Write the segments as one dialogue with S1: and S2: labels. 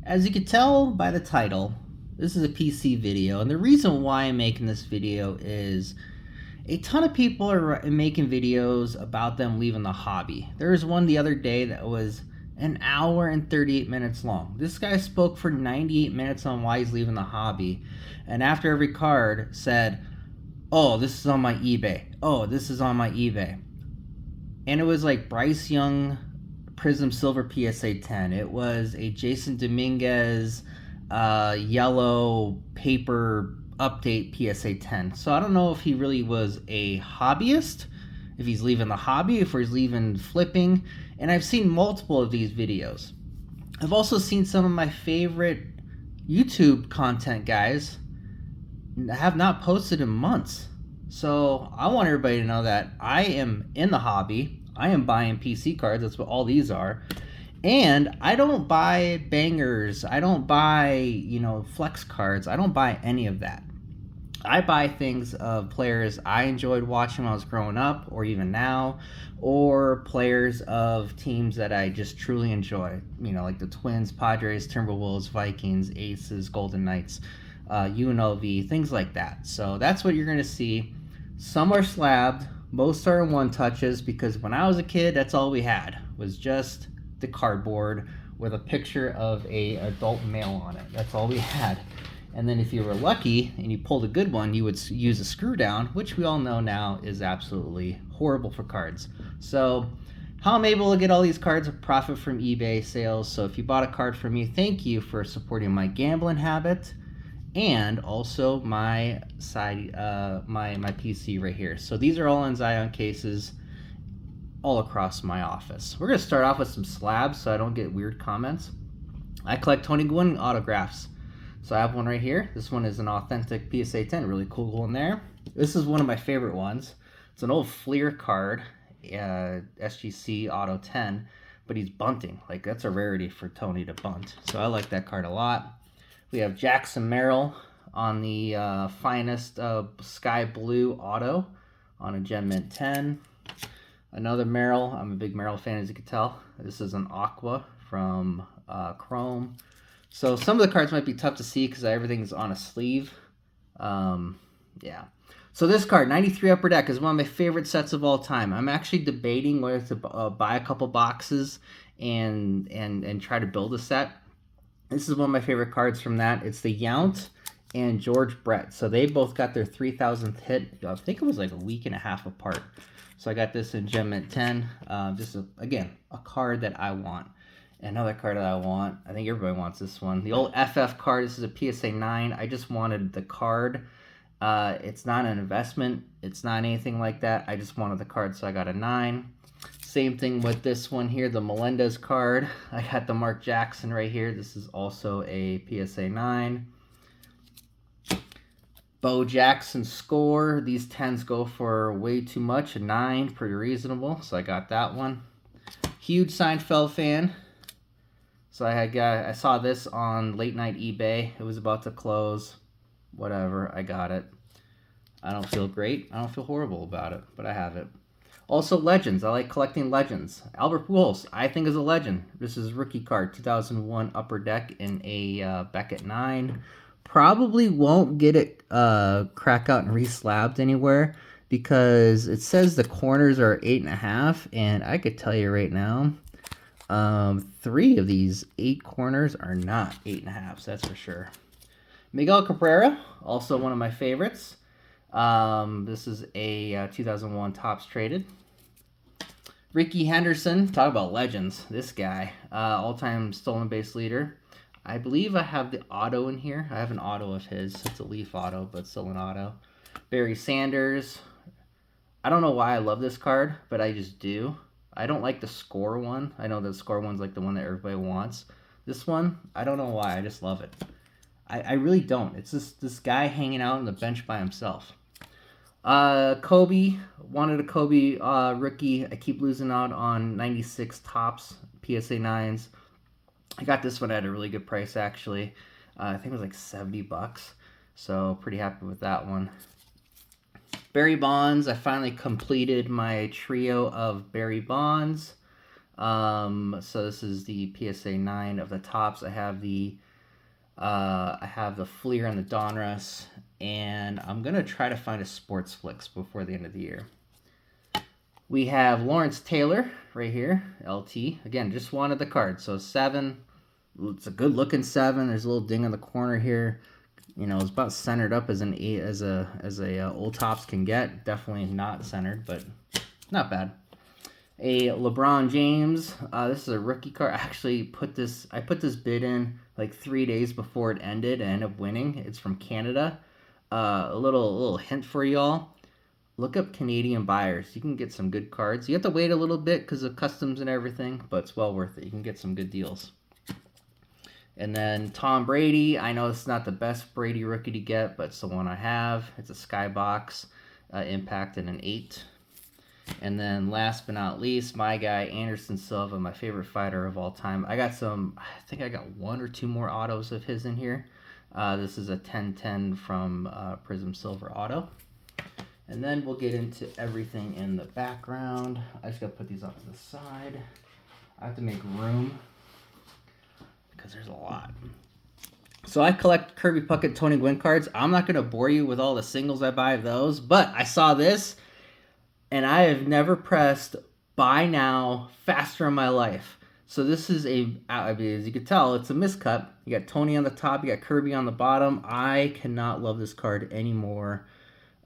S1: As you can tell by the title, this is a PC video, and the reason why I'm making this video is a ton of people are making videos about them leaving the hobby. There was one the other day that was an hour and 38 minutes long. This guy spoke for 98 minutes on why he's leaving the hobby, and after every card said, "Oh, this is on my eBay. Oh, this is on my eBay." And it was like Bryce Young Prism Silver PSA 10. It was a Jason Dominguez yellow paper update PSA 10. So I don't know if he really was a hobbyist, if he's leaving the hobby, if he's leaving flipping. And I've seen multiple of these videos. I've also seen some of my favorite YouTube content guys have not posted in months. So I want everybody to know that I am in the hobby. I am buying PC cards. That's what all these are. And I don't buy bangers. I don't buy, flex cards. I don't buy any of that. I buy things of players I enjoyed watching when I was growing up, or even now, or players of teams that I just truly enjoy. Like the Twins, Padres, Timberwolves, Vikings, Aces, Golden Knights, UNLV, things like that. So that's what you're going to see. Some are slabbed, most are in one touches, because when I was a kid, that's all we had was just the cardboard with a picture of a adult male on it. That's all we had. And then if you were lucky and you pulled a good one, you would use a screw down, which we all know now is absolutely horrible for cards. So how I'm able to get all these cards of profit from eBay sales. So if you bought a card from me, thank you for supporting my gambling habit and also my side my PC right here. So these are all in Zion cases all across my office. We're going to start off with some slabs so I don't get weird comments. I collect Tony Gwynn autographs. So I have one right here. This one is an authentic PSA 10. Really cool one there. This is one of my favorite ones. It's an old Fleer card, SGC Auto 10, but he's bunting. Like, that's a rarity for Tony to bunt. So I like that card a lot. We have Jackson Merrill on the finest sky blue auto on a Gem Mint 10. Another Merrill. I'm a big Merrill fan, as you can tell. This is an Aqua from Chrome. So some of the cards might be tough to see because everything's on a sleeve. Yeah. So this card, 93 Upper Deck, is one of my favorite sets of all time. I'm actually debating whether to buy a couple boxes and try to build a set. This is one of my favorite cards from that. It's the Yount and George Brett. So they both got their 3,000th hit. I think it was like a week and a half apart. So I got this in Gem Mint 10. Again, a card that I want. Another card that I want, I think everybody wants this one. The old FF card, this is a PSA 9. I just wanted the card. It's not an investment. It's not anything like that. I just wanted the card, so I got a 9. Same thing with this one here, the Melendez card. I got the Mark Jackson right here. This is also a PSA 9. Bo Jackson score. These 10s go for way too much. A 9, pretty reasonable, so I got that one. Huge Seinfeld fan. So I saw this on late night eBay. It was about to close. Whatever, I got it. I don't feel great. I don't feel horrible about it, but I have it. Also, Legends. I like collecting Legends. Albert Pujols, I think, is a legend. This is rookie card, 2001 Upper Deck in a Beckett 9. Probably won't get it crack out and re-slabbed anywhere because it says the corners are 8.5, and I could tell you right now, 3 of these 8 corners are not 8.5, that's for sure. Miguel Cabrera, also one of my favorites. This is a 2001 Topps Traded. Ricky Henderson, talk about legends. This guy, all-time stolen base leader. I believe I have the auto in here. I have an auto of his. It's a Leaf auto, but still an auto. Barry Sanders. I don't know why I love this card, but I just do. I don't like the score one. I know the score one's like the one that everybody wants. This one, I don't know why. I just love it. I really don't. It's just this guy hanging out on the bench by himself. Kobe. Wanted a Kobe rookie. I keep losing out on 96 Topps PSA 9s. I got this one at a really good price, actually. I think it was like $70. So pretty happy with that one. Barry Bonds. I finally completed my trio of Barry Bonds. So this is the PSA 9 of the Topps. I have the Fleer and the Donruss, and I'm gonna try to find a Sports Flicks before the end of the year. We have Lawrence Taylor right here, LT. Again, just wanted the card. So 7. It's a good looking 7. There's a little ding on the corner here. You know, it's about centered up as a old Topps can get. Definitely not centered, but not bad. A LeBron James. This is a rookie card. I put this bid in like 3 days before it ended and ended up winning. It's from Canada. A little hint for y'all. Look up Canadian buyers. You can get some good cards. You have to wait a little bit because of customs and everything, but it's well worth it. You can get some good deals. And then Tom Brady. I know it's not the best Brady rookie to get, but it's the one I have. It's a Skybox Impact and an 8. And then last but not least, my guy Anderson Silva, my favorite fighter of all time. I think I got 1 or 2 more autos of his in here. This is a 1010 from Prism Silver Auto. And then we'll get into everything in the background. I just gotta put these off to the side. I have to make room because there's a lot. So I collect Kirby Puckett Tony Gwynn cards. I'm not gonna bore you with all the singles I buy of those, but I saw this and I have never pressed buy now faster in my life. So this is as you can tell, it's a miscut. You got Tony on the top, you got Kirby on the bottom. I cannot love this card anymore.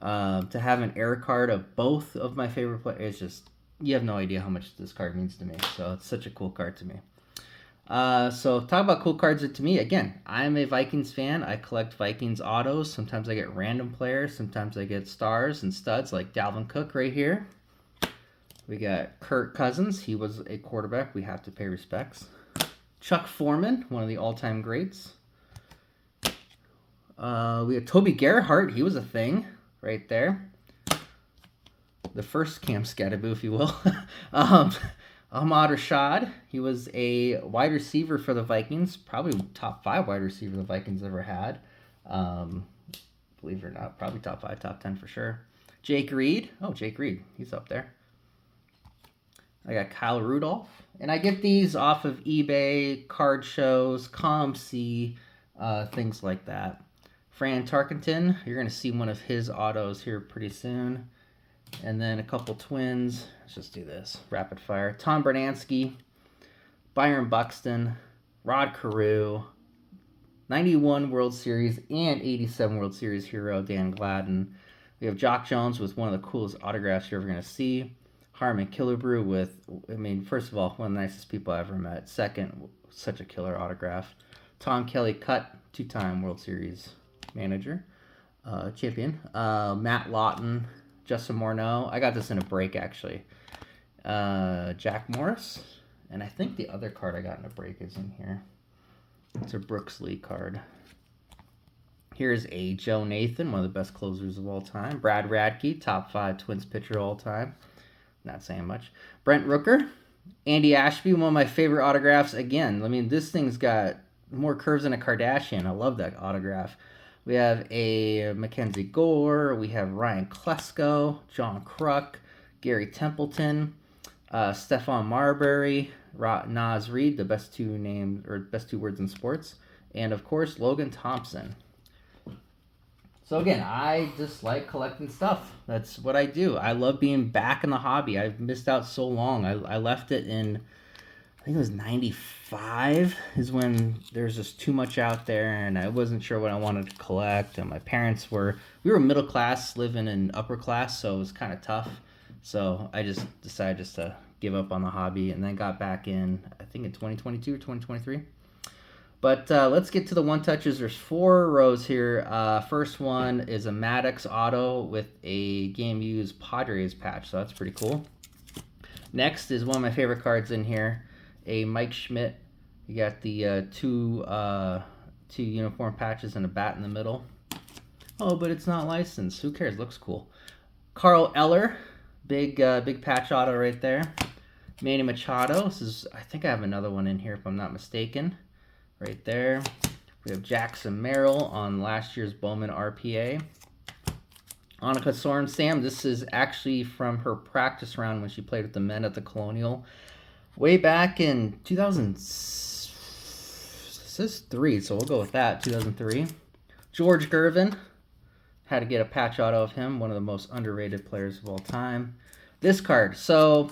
S1: To have an air card of both of my favorite players, it's just, you have no idea how much this card means to me. So it's such a cool card to me. So talk about cool cards to me. Again, I'm a Vikings fan. I collect Vikings autos. Sometimes I get random players. Sometimes I get stars and studs like Dalvin Cook right here. We got Kirk Cousins. He was a quarterback. We have to pay respects. Chuck Foreman, one of the all-time greats. We have Toby Gerhart. He was a thing right there. The first Cam Scatterboo, if you will. Ahmad Rashad. He was a wide receiver for the Vikings. Probably top 5 wide receiver the Vikings ever had. Believe it or not, probably top 5, top 10 for sure. Jake Reed. Oh, Jake Reed. He's up there. I got Kyle Rudolph. And I get these off of eBay, card shows, ComC, things like that. Fran Tarkenton, you're going to see one of his autos here pretty soon. And then a couple Twins. Let's just do this. Rapid fire. Tom Bernansky, Byron Buxton, Rod Carew, 91 World Series and 87 World Series hero Dan Gladden. We have Jock Jones with one of the coolest autographs you're ever going to see. Harmon Killebrew with, first of all, one of the nicest people I ever met. Second, such a killer autograph. Tom Kelly Cut, 2-time World Series manager, champion. Matt Lawton, Justin Morneau. I got this in a break, actually. Jack Morris. And I think the other card I got in a break is in here. It's a Brooks Lee card. Here's a Joe Nathan, one of the best closers of all time. Brad Radke, top 5 Twins pitcher of all time. Not saying much. Brent Rooker. Andy Ashby, one of my favorite autographs. Again, this thing's got more curves than a Kardashian. I love that autograph. We have a Mackenzie Gore. We have Ryan Klesko, John Kruk, Gary Templeton, Stephon Marbury, Naz Reid, the best 2 words in sports, and of course Logan Thompson. So again, I just like collecting stuff. That's what I do. I love being back in the hobby. I've missed out so long. I left it in, I think it was 95 is when there's just too much out there and I wasn't sure what I wanted to collect. And my parents we were middle class living in upper class, so it was kind of tough. So I just decided to give up on the hobby and then got back in, I think in 2022 or 2023. But let's get to the one-touches. There's 4 rows here. First one is a Maddox auto with a game-used Padres patch, so that's pretty cool. Next is one of my favorite cards in here, a Mike Schmidt. You got the two uniform patches and a bat in the middle. Oh, but it's not licensed. Who cares? Looks cool. Carl Eller, big patch auto right there. Manny Machado. I think I have another one in here if I'm not mistaken. Right there. We have Jackson Merrill on last year's Bowman RPA. Annika Sorenstam. This is actually from her practice round when she played with the men at the Colonial. Way back in 2000, this is 3, so we'll go with that, 2003. George Gervin, had to get a patch auto of him, one of the most underrated players of all time. This card, so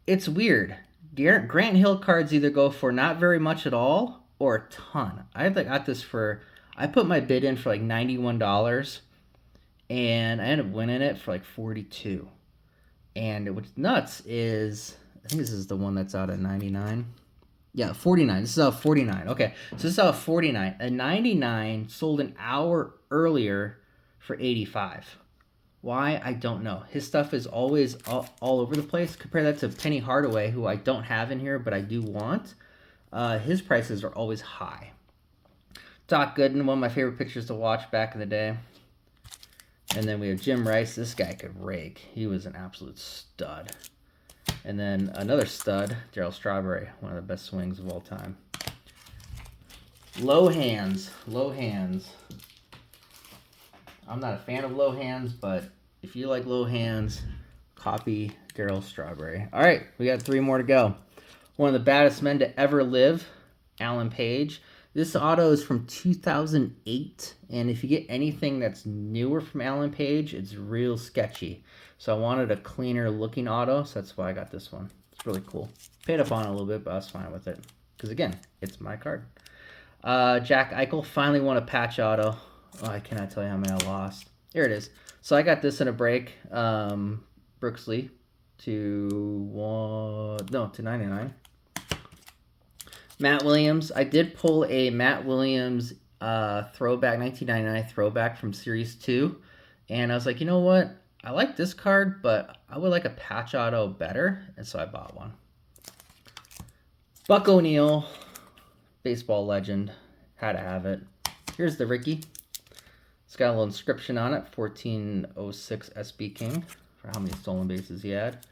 S1: it's weird. Grant Hill cards either go for not very much at all or a ton. I got this for, I put my bid in for like $91, and I ended up winning it for like $42. And what's nuts is, I think this is the one that's out at 99. Yeah, 49. This is out 49. Okay, so this is out 49. A 99 sold an hour earlier for 85. Why? I don't know. His stuff is always all over the place. Compare that to Penny Hardaway, who I don't have in here, but I do want. His prices are always high. Doc Gooden, one of my favorite pitchers to watch back in the day. And then we have Jim Rice. This guy could rake. He was an absolute stud. And then another stud, Darryl Strawberry, one of the best swings of all time. Low hands. Low hands. I'm not a fan of low hands, but if you like low hands, copy Darryl Strawberry. All right, we got 3 more to go. One of the baddest men to ever live, Alan Page. This auto is from 2008, and if you get anything that's newer from Alan Page, it's real sketchy. So I wanted a cleaner looking auto, so that's why I got this one. It's really cool. Paid up on it a little bit, but I was fine with it. Because again, it's my card. Jack Eichel finally won a patch auto. Oh, I cannot tell you how many I lost. Here it is. So I got this in a break. Brooks Lee to 99. Matt Williams. I did pull a Matt Williams throwback, 1999 throwback from Series 2. And I was like, you know what? I like this card, but I would like a patch auto better. And so I bought one. Buck O'Neil, baseball legend. Had to have it. Here's the Ricky. It's got a little inscription on it, 1406 SB King, for how many stolen bases he had.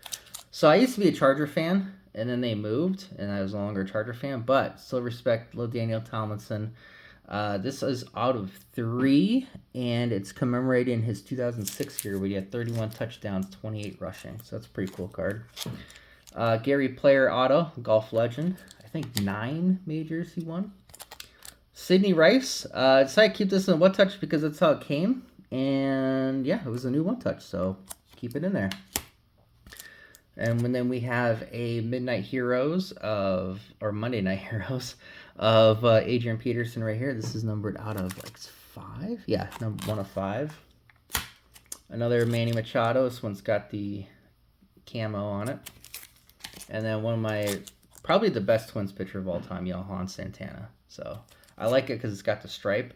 S1: So I used to be a Charger fan, and then they moved, and I was no longer a Charger fan, but still respect little Daniel Tomlinson. This is out of 3, and it's commemorating his 2006 year where he had 31 touchdowns, 28 rushing. So that's a pretty cool card. Gary Player auto, golf legend. I think 9 majors he won. Sidney Rice. Decided to keep this in One Touch because that's how it came. And yeah, it was a new One Touch, so keep it in there. And then we have a Midnight Heroes or Monday Night Heroes of Adrian Peterson right here. This is numbered out of like 5. Yeah, number 1 of 5. Another Manny Machado. This one's got the camo on it. And then one of my, probably the best Twins pitcher of all time, Johan Santana. So I like it because it's got the stripe.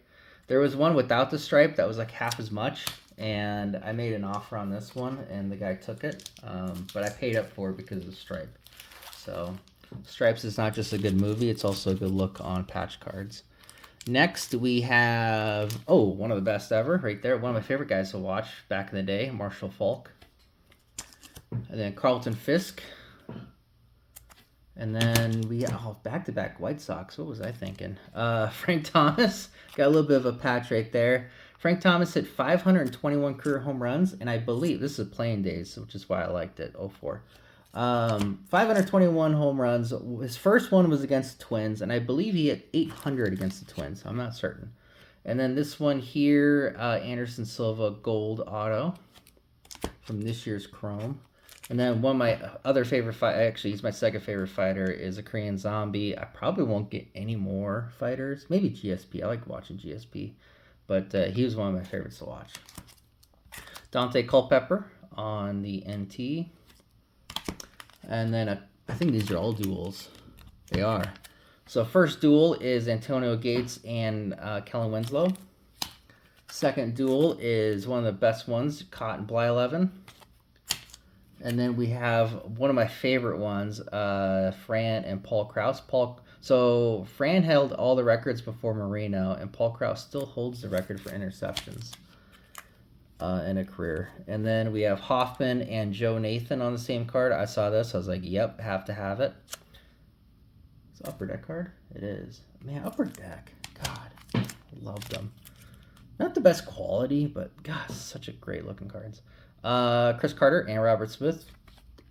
S1: There was one without the stripe that was like half as much, and I made an offer on this one, and the guy took it. But I paid up for it because of the stripe. So Stripes is not just a good movie, it's also a good look on patch cards. Next, we have, one of the best ever right there. One of my favorite guys to watch back in the day, Marshall Faulk. And then Carlton Fisk. And then we got back-to-back White Sox. What was I thinking? Frank Thomas. Got a little bit of a patch right there. Frank Thomas hit 521 career home runs, and I believe, this is playing days, which is why I liked it, 04. 521 home runs. His first one was against the Twins, and I believe he hit 800 against the Twins. I'm not certain. And then this one here, Anderson Silva Gold Auto from this year's Chrome. And then one of my other favorite actually he's my second favorite fighter, is a Korean Zombie. I probably won't get any more fighters. Maybe GSP. I like watching GSP. But he was one of my favorites to watch. Dante Culpepper on the NT. And then I think these are all duels. They are. So first duel is Antonio Gates and Kellen Winslow. Second duel is one of the best ones, Cotton Blyleven. And then we have one of my favorite ones, Fran and Paul Krause. So Fran held all the records before Marino, and Paul Krause still holds the record for interceptions in a career. And then we have Hoffman and Joe Nathan on the same card. I saw this. I was like, yep, have to have it. It's an Upper Deck card? It is. Man, Upper Deck. God, I love them. Not the best quality, but God, such a great looking cards. Chris Carter and Robert Smith.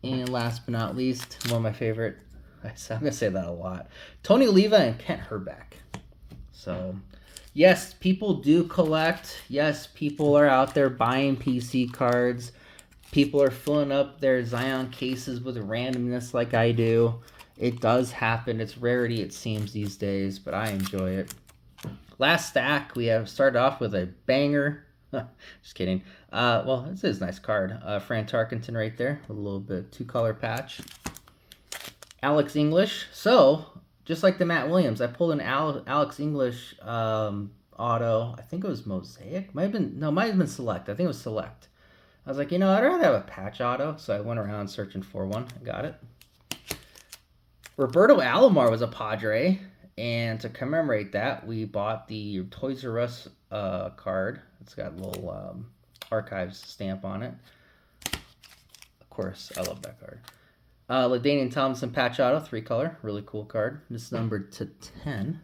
S1: And last but not least, one of my favorite, I'm going to say that a lot, Tony Oliva and Kent Hrbek. So, yes, people do collect. Yes, people are out there buying PC cards. People are filling up their Zion cases with randomness like I do. It does happen. It's rarity, it seems, these days, but I enjoy it. Last stack, we have started off with a banger. Just kidding. Well, this is a nice card. Fran Tarkenton right there, with a little bit 2-color patch. Alex English. So, just like the Matt Williams, I pulled an Alex English auto. I think it was Mosaic. Might have been Select. I think it was Select. I was like, I'd rather have a patch auto, so I went around searching for one. I got it. Roberto Alomar was a Padre, and to commemorate that, we bought the Toys R Us card. It's got a little archives stamp on it. Of course, I love that card. LaDainian Tomlinson patch auto, 3-color, really cool card. This is numbered to 10.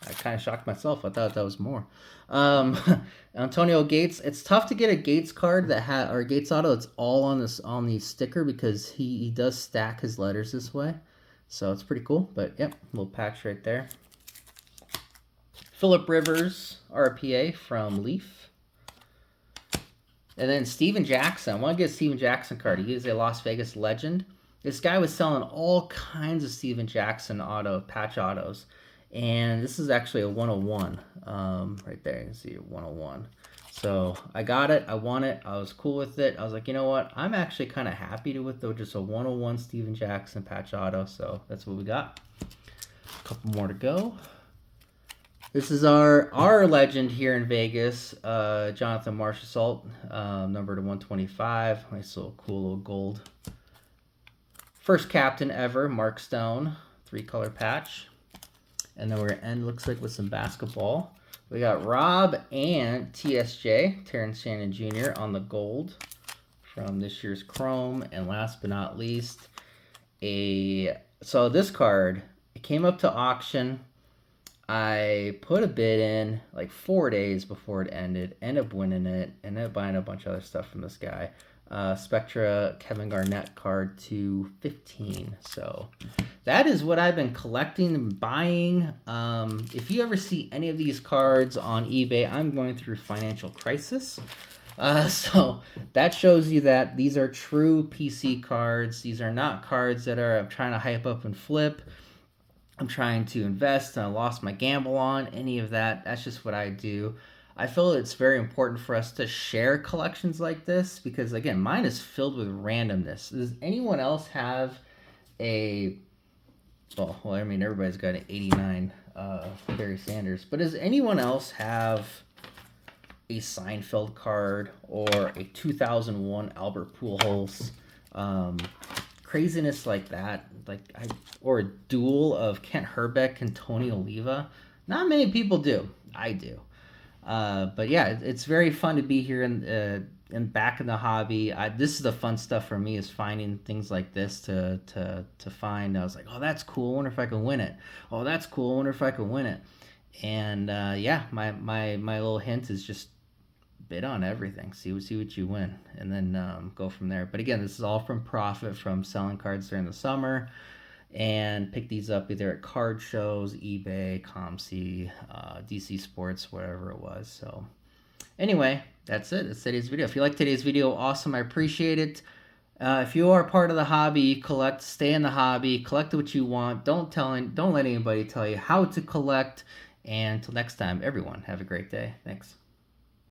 S1: I kind of shocked myself. I thought that was more. Antonio Gates. It's tough to get a Gates card or Gates auto that's all on the sticker because he does stack his letters this way. So it's pretty cool. But yep, little patch right there. Phillip Rivers RPA from Leaf. And then Steven Jackson. I want to get a Steven Jackson card. He is a Las Vegas legend. This guy was selling all kinds of Steven Jackson patch autos. And this is actually a 101 right there. You can see a 101. So I got it. I want it. I was cool with it. I was like, you know what? I'm actually kind of happy with just a 101 Steven Jackson patch auto. So that's what we got. A couple more to go. This is our legend here in Vegas, Jonathan Marchessault, number to 125. Nice little cool little gold. First captain ever, Mark Stone, 3-color patch. And then we're going to end, looks like, with some basketball. We got Rob and TSJ, Terrence Shannon Jr. on the gold from this year's Chrome. And last but not least, so this card, it came up to auction. I put a bid in like 4 days before it ended up winning it, ended up buying a bunch of other stuff from this guy. Spectra Kevin Garnett card to 15. So that is what I've been collecting and buying. If you ever see any of these cards on eBay, I'm going through financial crisis. So that shows you that these are true PC cards. These are not cards that I'm trying to hype up and flip. I'm trying to invest and I lost my gamble on any of that. That's just what I do. I feel it's very important for us to share collections like this because, again, mine is filled with randomness. Does anyone else have well, I mean, everybody's got an 89 Barry Sanders, but does anyone else have a Seinfeld card or a 2001 Albert Pujols? Craziness like that, or a duel of Kent Hrbek and Tony Oliva. Not many people do. I do. But yeah, it's very fun to be here in back in the hobby. This is the fun stuff for me, is finding things like this to find. I was like, oh, that's cool. I wonder if I can win it. Oh, that's cool. I wonder if I can win it. And yeah, my little hint is just bid on everything. See what you win, and then go from there. But again, this is all from profit from selling cards during the summer. And pick these up either at card shows, eBay, ComC, DC Sports, whatever it was. So anyway, that's it. That's today's video. If you like today's video, awesome. I appreciate it. If you are part of the hobby, collect, stay in the hobby, collect what you want. Don't let anybody tell you how to collect. And until next time, everyone, have a great day. Thanks.